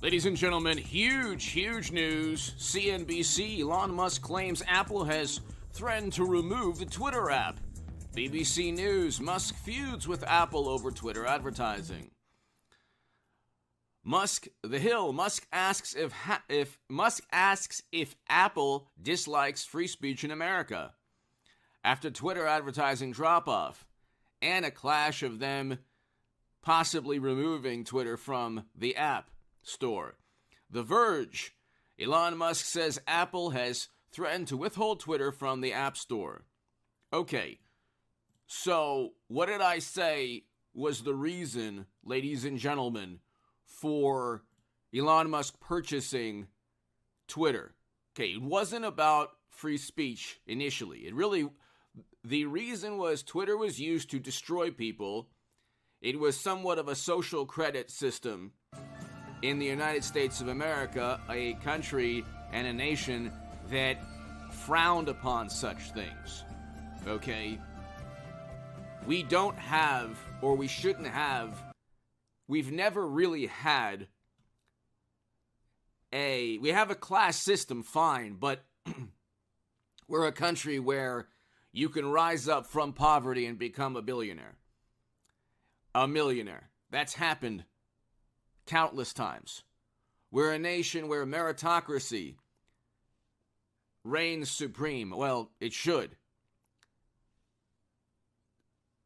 Ladies and gentlemen, huge news. CNBC, Elon Musk claims Apple has threatened to remove the Twitter app. BBC News, Musk feuds with Apple over Twitter advertising. The Hill, Musk asks if Apple dislikes free speech in America after Twitter advertising drop-off and a clash of them possibly removing Twitter from the App Store. The Verge, Elon Musk says Apple has threatened to withhold Twitter from the App Store. Okay, so what did I say was the reason, ladies and gentlemen, for Elon Musk purchasing Twitter? Okay, it wasn't about free speech initially. The reason was Twitter was used to destroy people. It was somewhat of a social credit system in the United States of America, a country and a nation that frowned upon such things. Okay? We don't have, or we shouldn't have, we've never really had we have a class system, fine, but we're a country where you can rise up from poverty and become a billionaire. A millionaire. That's happened countless times. We're a nation where meritocracy reigns supreme. Well, it should.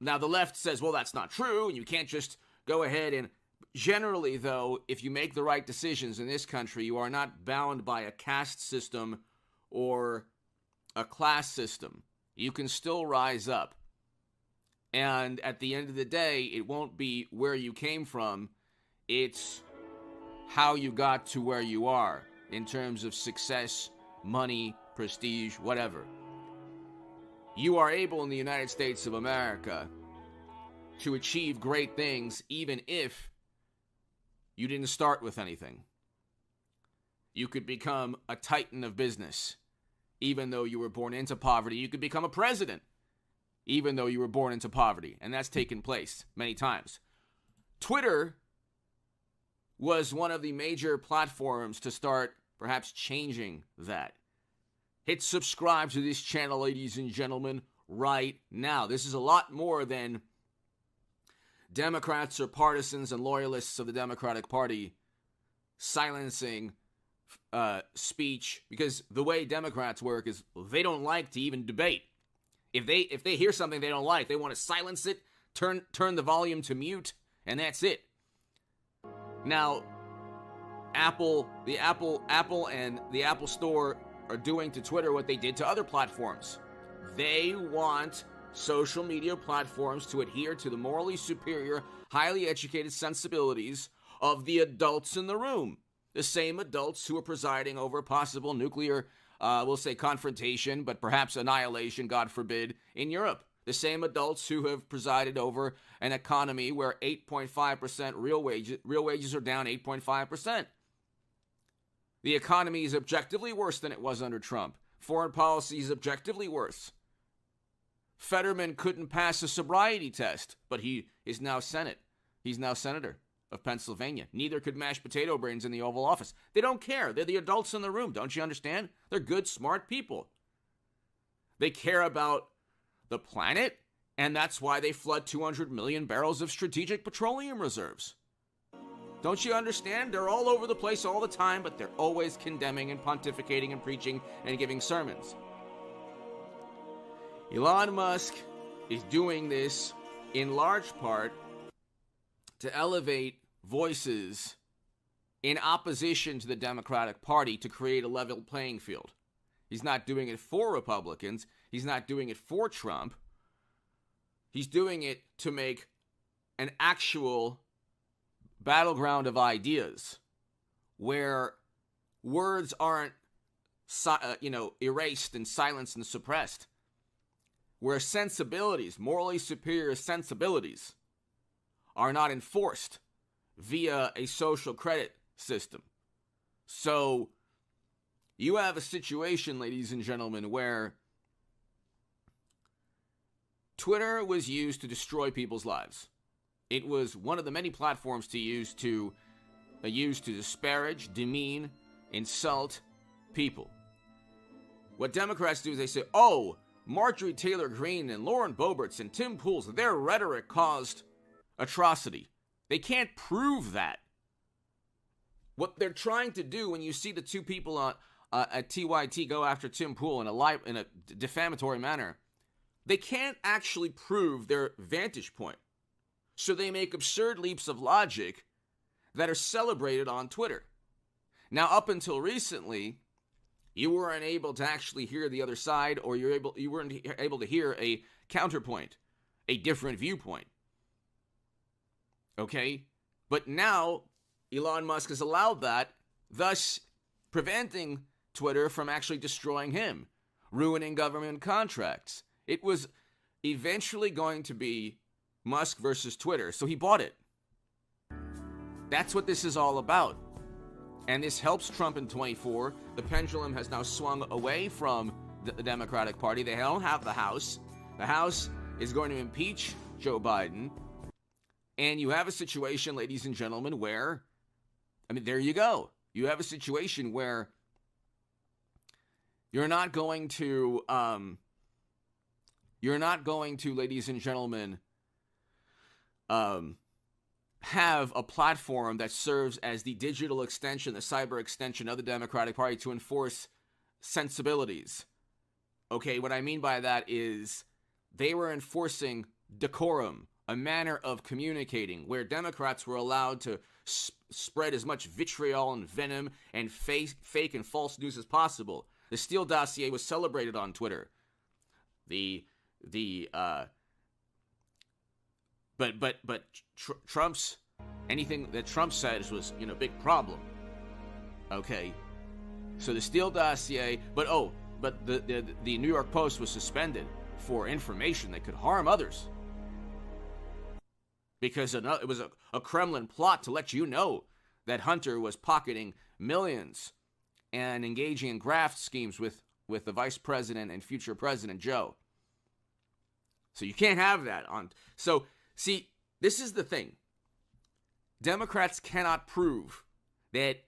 Now, the left says, well, that's not true, and you can't just go ahead and... Generally, though, if you make the right decisions in this country, you are not bound by a caste system or a class system. You can still rise up. And at the end of the day, it won't be where you came from. It's how you got to where you are in terms of success, money, prestige, whatever. You are able in the United States of America to achieve great things even if you didn't start with anything. You could become a titan of business even though you were born into poverty. You could become a president even though you were born into poverty. And that's taken place many times. Twitter was one of the major platforms to start perhaps changing that. Hit subscribe to this channel, ladies and gentlemen, right now. This is a lot more than Democrats or partisans and loyalists of the Democratic Party silencing speech, because the way Democrats work is they don't like to even debate. If they hear something they don't like, they want to silence it, turn the volume to mute, and that's it. Now, Apple and the Apple Store are doing to Twitter what they did to other platforms. They want social media platforms to adhere to the morally superior, highly educated sensibilities of the adults in the room. The same adults who are presiding over possible nuclear, we'll say confrontation, but perhaps annihilation, God forbid, in Europe. The same adults who have presided over an economy where 8.5% real wages are down 8.5%. The economy is objectively worse than it was under Trump. Foreign policy is objectively worse. Fetterman couldn't pass a sobriety test, but he is now Senate. He's now senator of Pennsylvania. Neither could mashed potato brains in the Oval Office. They don't care. They're the adults in the room. Don't you understand? They're good, smart people. They care about the planet, and that's why they flood 200 million barrels of strategic petroleum reserves. Don't you understand? They're all over the place all the time, but they're always condemning and pontificating and preaching and giving sermons. Elon Musk is doing this in large part to elevate voices in opposition to the Democratic Party to create a level playing field. He's not doing it for Republicans. He's not doing it for Trump. He's doing it to make an actual battleground of ideas where words aren't, erased and silenced and suppressed. Where sensibilities, morally superior sensibilities, are not enforced via a social credit system. So you have a situation, ladies and gentlemen, where Twitter was used to destroy people's lives. It was one of the many platforms to use to used to disparage, demean, insult people. What Democrats do is they say, oh, Marjorie Taylor Greene and Lauren Boeberts and Tim Pool's, their rhetoric caused atrocity. They can't prove that. What they're trying to do when you see the two people at TYT go after Tim Pool in a defamatory manner, they can't actually prove their vantage point. So they make absurd leaps of logic that are celebrated on Twitter. Now, up until recently, you weren't able to actually hear the other side, or you weren't able to hear a counterpoint, a different viewpoint. Okay? But now, Elon Musk has allowed that, thus preventing Twitter from actually destroying him, ruining government contracts. It was eventually going to be Musk versus Twitter, so he bought it. That's what this is all about. And this helps Trump in 24. The pendulum has now swung away from the Democratic Party. They don't have the House. The House is going to impeach Joe Biden. And you have a situation, ladies and gentlemen, where, there you go. You have a situation where you're not going to, ladies and gentlemen, have a platform that serves as the digital extension, the cyber extension of the Democratic Party to enforce sensibilities. Okay, what I mean by that is they were enforcing decorum, a manner of communicating where Democrats were allowed to spread as much vitriol and venom and fake and false news as possible. The Steele dossier was celebrated on Twitter. Trump's, anything that Trump said was, big problem. Okay. So the Steele dossier, but the New York Post was suspended for information that could harm others. Because it was a Kremlin plot to let you know that Hunter was pocketing millions and engaging in graft schemes with the vice president and future president Joe. So you can't have that on. So, see, this is the thing. Democrats cannot prove that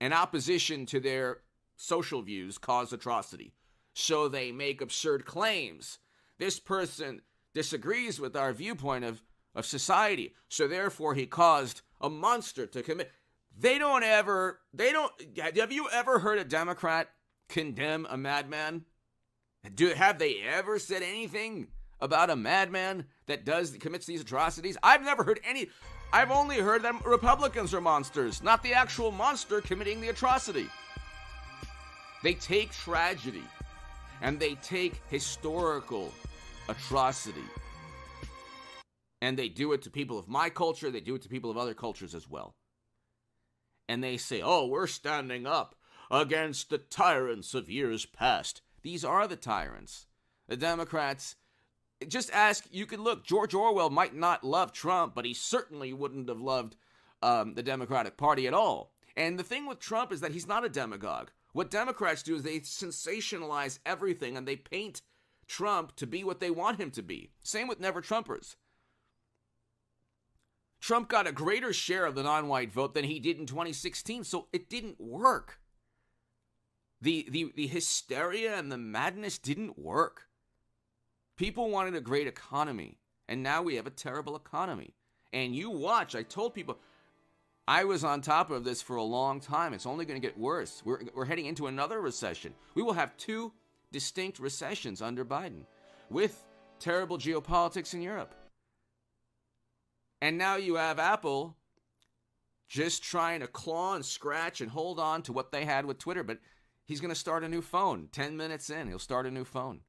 an opposition to their social views caused atrocity. So they make absurd claims. This person disagrees with our viewpoint of society, so therefore he caused a monster to commit. Have you ever heard a Democrat condemn a madman? Have they ever said anything about a madman that commits these atrocities? I've never heard any. I've only heard that Republicans are monsters, not the actual monster committing the atrocity. They take tragedy and they take historical atrocity, and they do it to people of my culture. They do it to people of other cultures as well. And they say, oh, we're standing up against the tyrants of years past. These are the tyrants. The Democrats, just ask, you can look, George Orwell might not love Trump, but he certainly wouldn't have loved the Democratic Party at all. And the thing with Trump is that he's not a demagogue. What Democrats do is they sensationalize everything and they paint Trump to be what they want him to be. Same with Never Trumpers. Trump got a greater share of the non-white vote than he did in 2016, so it didn't work. The hysteria and the madness didn't work. People wanted a great economy, and now we have a terrible economy. And you watch, I told people, I was on top of this for a long time. It's only going to get worse. We're heading into another recession. We will have 2 distinct recessions under Biden with terrible geopolitics in Europe. And now you have Apple just trying to claw and scratch and hold on to what they had with Twitter. But he's going to start a new phone. 10 minutes in, he'll start a new phone.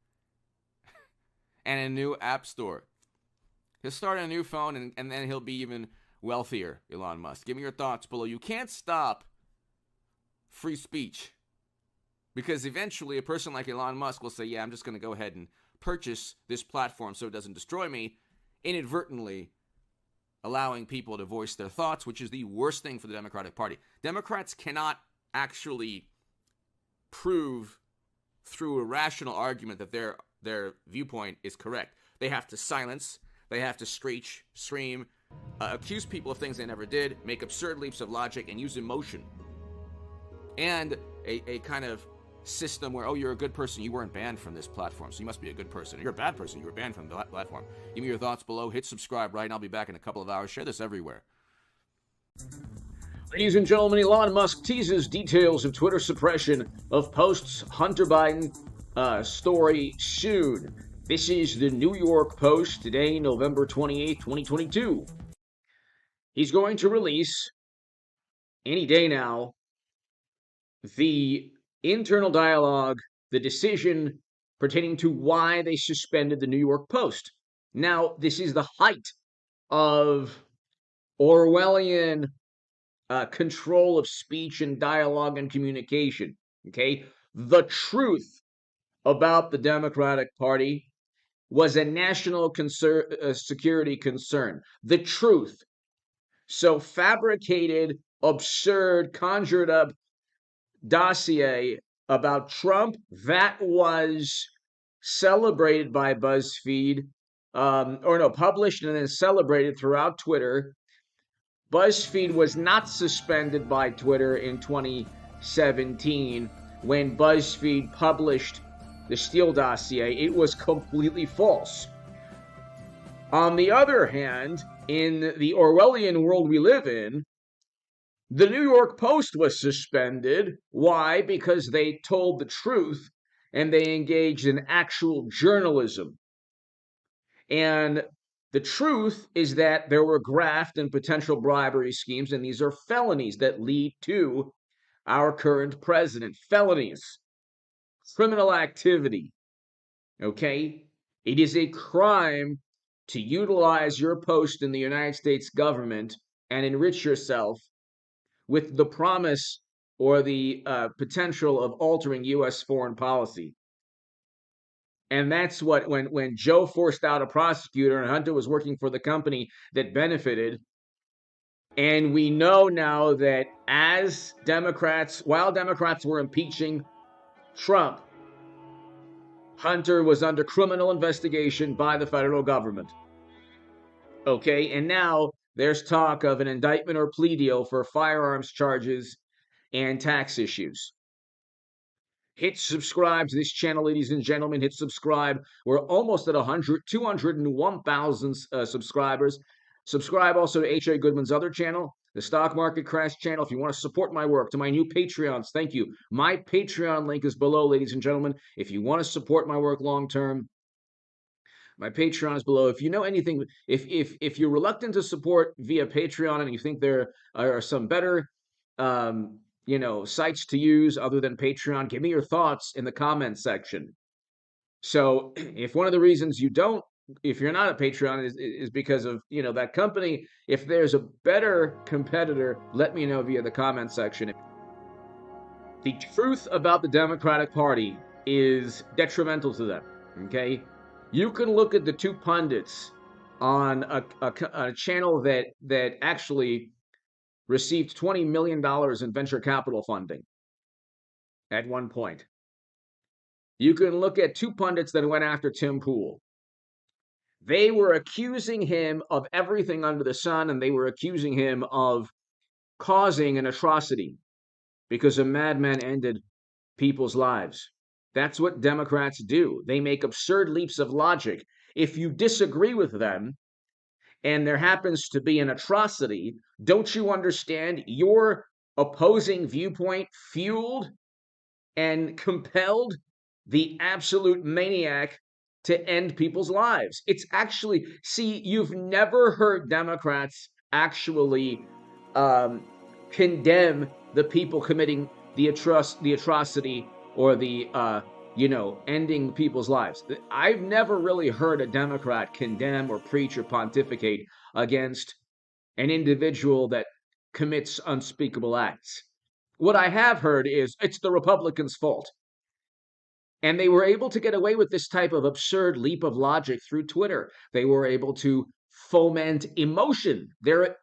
And a new app store. He'll start a new phone, and then he'll be even wealthier, Elon Musk. Give me your thoughts below. You can't stop free speech. Because eventually a person like Elon Musk will say, yeah, I'm just going to go ahead and purchase this platform so it doesn't destroy me, inadvertently allowing people to voice their thoughts, which is the worst thing for the Democratic Party. Democrats cannot actually prove through a rational argument that their viewpoint is correct. They have to silence, they have to scream, accuse people of things they never did, make absurd leaps of logic, and use emotion. And a kind of system where, oh, you're a good person, you weren't banned from this platform, so you must be a good person. You're a bad person, you were banned from the platform. Give me your thoughts below. Hit subscribe right, and I'll be back in a couple of hours. Share this everywhere. Ladies and gentlemen, Elon Musk teases details of Twitter suppression of posts Hunter Biden story soon. This is the New York Post today, November 28, 2022. He's going to release, any day now, the internal dialogue, the decision pertaining to why they suspended the New York Post. Now, this is the height of Orwellian control of speech and dialogue and communication. Okay, the truth about the Democratic Party was a national security concern. The truth. So fabricated, absurd, conjured up dossier about Trump that was celebrated by BuzzFeed, published and then celebrated throughout Twitter. BuzzFeed was not suspended by Twitter in 2017 when BuzzFeed published the Steele dossier. It was completely false. On the other hand, in the Orwellian world we live in, the New York Post was suspended. Why? Because they told the truth and they engaged in actual journalism. And the truth is that there were graft and potential bribery schemes, and these are felonies that lead to our current president. Felonies, criminal activity, okay? It is a crime to utilize your post in the United States government and enrich yourself with the promise or the potential of altering U.S. foreign policy. And that's what, when Joe forced out a prosecutor and Hunter was working for the company that benefited, and we know now that while Democrats were impeaching Trump, Hunter was under criminal investigation by the federal government. Okay, and now there's talk of an indictment or plea deal for firearms charges and tax issues. Hit subscribe to this channel, ladies and gentlemen. Hit subscribe. We're almost at 201,000 subscribers. Subscribe also to H.A. Goodman's other channel, the Stock Market Crash channel. If you want to support my work, to my new Patreons, thank you. My Patreon link is below, ladies and gentlemen. If you want to support my work long term, my Patreon is below. If you know anything, if you're reluctant to support via Patreon and you think there are some better sites to use other than Patreon, give me your thoughts in the comments section. So if one of the reasons if you're not a Patreon is because of, that company, if there's a better competitor, let me know via the comment section. The truth about the Democratic Party is detrimental to them, okay? You can look at the two pundits on a channel that actually received $20 million in venture capital funding at one point. You can look at two pundits that went after Tim Pool. They were accusing him of everything under the sun, and they were accusing him of causing an atrocity because a madman ended people's lives. That's what Democrats do. They make absurd leaps of logic. If you disagree with them, and there happens to be an atrocity, don't you understand your opposing viewpoint fueled and compelled the absolute maniac to end people's lives? It's actually, you've never heard Democrats actually condemn the people committing the atrocity or the ending people's lives. I've never really heard a Democrat condemn or preach or pontificate against an individual that commits unspeakable acts. What I have heard is it's the Republicans' fault. And they were able to get away with this type of absurd leap of logic through Twitter. They were able to foment emotion. Their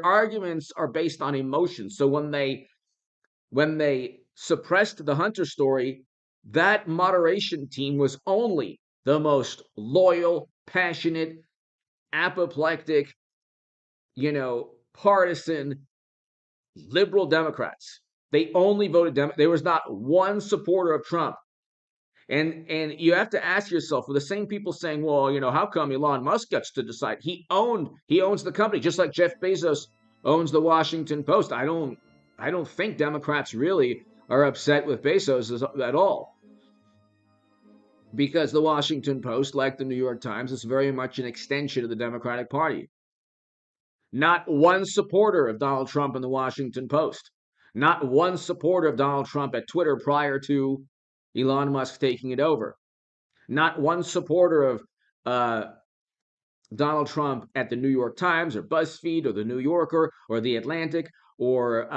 arguments are based on emotion. So when they suppressed the Hunter story, that moderation team was only the most loyal, passionate, apoplectic, partisan liberal Democrats. They only voted Democrat. There was not one supporter of Trump. And you have to ask yourself, for the same people saying, well, how come Elon Musk gets to decide? He owns the company, just like Jeff Bezos owns the Washington Post. I don't think Democrats really are upset with Bezos at all, because the Washington Post, like the New York Times, is very much an extension of the Democratic Party. Not one supporter of Donald Trump in the Washington Post. Not one supporter of Donald Trump at Twitter prior to Elon Musk taking it over. Not one supporter of Donald Trump at the New York Times or BuzzFeed or the New Yorker or the Atlantic or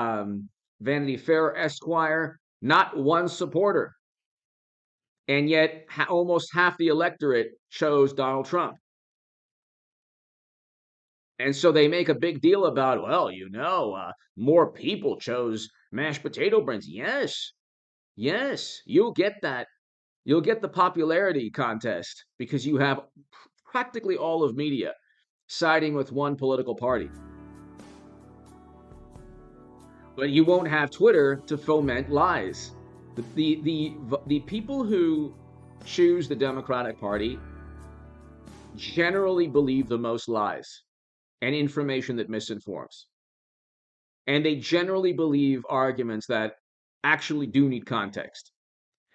Vanity Fair, Esquire. Not one supporter. And yet almost half the electorate chose Donald Trump. And so they make a big deal about, well, more people chose mashed potato brains. Yes, you'll get that. You'll get the popularity contest because you have practically all of media siding with one political party. But you won't have Twitter to foment lies. The people who choose the Democratic Party generally believe the most lies and information that misinforms. And they generally believe arguments that actually do need context.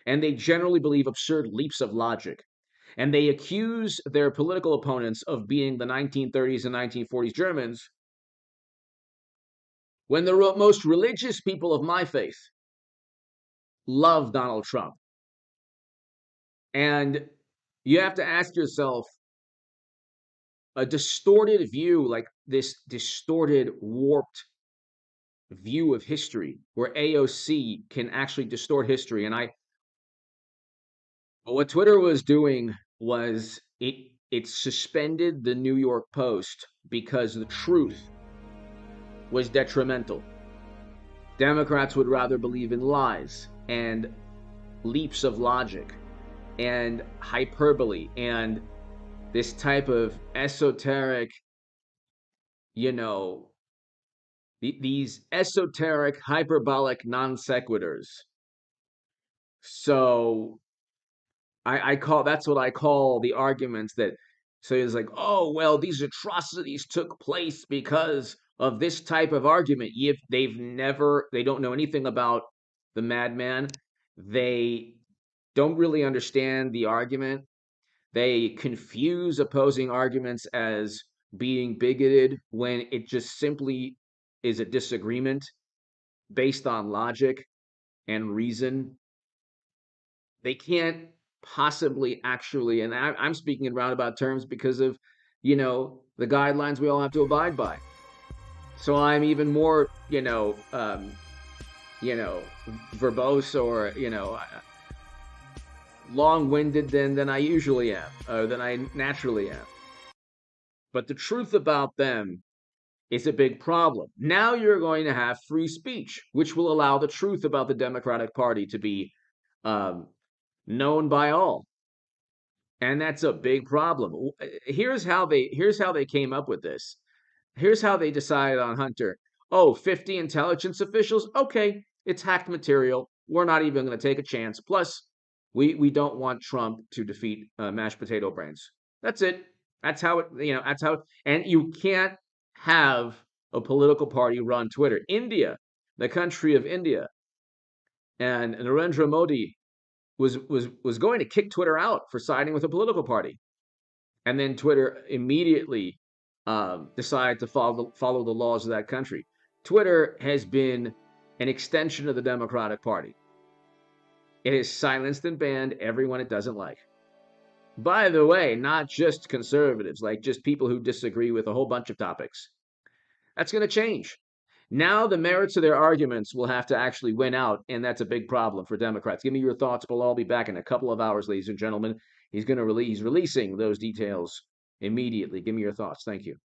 And they generally believe absurd leaps of logic. And they accuse their political opponents of being the 1930s and 1940s Germans, when the most religious people of my faith love Donald Trump. And you have to ask yourself, a distorted view, like this distorted, warped view of history, where AOC can actually distort history. And what Twitter was doing was it suspended the New York Post because the truth was detrimental. Democrats would rather believe in lies and leaps of logic and hyperbole and this type of esoteric, these esoteric hyperbolic non sequiturs. So that's what I call the arguments that say it's like, oh, well, these atrocities took place because of this type of argument. They don't know anything about the madman. They don't really understand the argument. They confuse opposing arguments as being bigoted when it just simply is a disagreement based on logic and reason. They can't possibly actually, and I'm speaking in roundabout terms because of, the guidelines we all have to abide by. So I'm even more, verbose or, long-winded than I usually am, or than I naturally am. But the truth about them is a big problem. Now you're going to have free speech, which will allow the truth about the Democratic Party to be known by all. And that's a big problem. Here's how they came up with this. Here's how they decided on Hunter. 50 intelligence officials? Okay, it's hacked material. We're not even going to take a chance. Plus, we don't want Trump to defeat mashed potato brains. That's it. That's how it, and you can't have a political party run Twitter. India, the country of India, and Narendra Modi was going to kick Twitter out for siding with a political party. And then Twitter immediately decided to follow the laws of that country. Twitter has been an extension of the Democratic Party. It has silenced and banned everyone it doesn't like. By the way, not just conservatives, like just people who disagree with a whole bunch of topics. That's going to change. Now the merits of their arguments will have to actually win out, and that's a big problem for Democrats. Give me your thoughts below. I'll be back in a couple of hours, ladies and gentlemen. He's releasing those details immediately. Give me your thoughts. Thank you.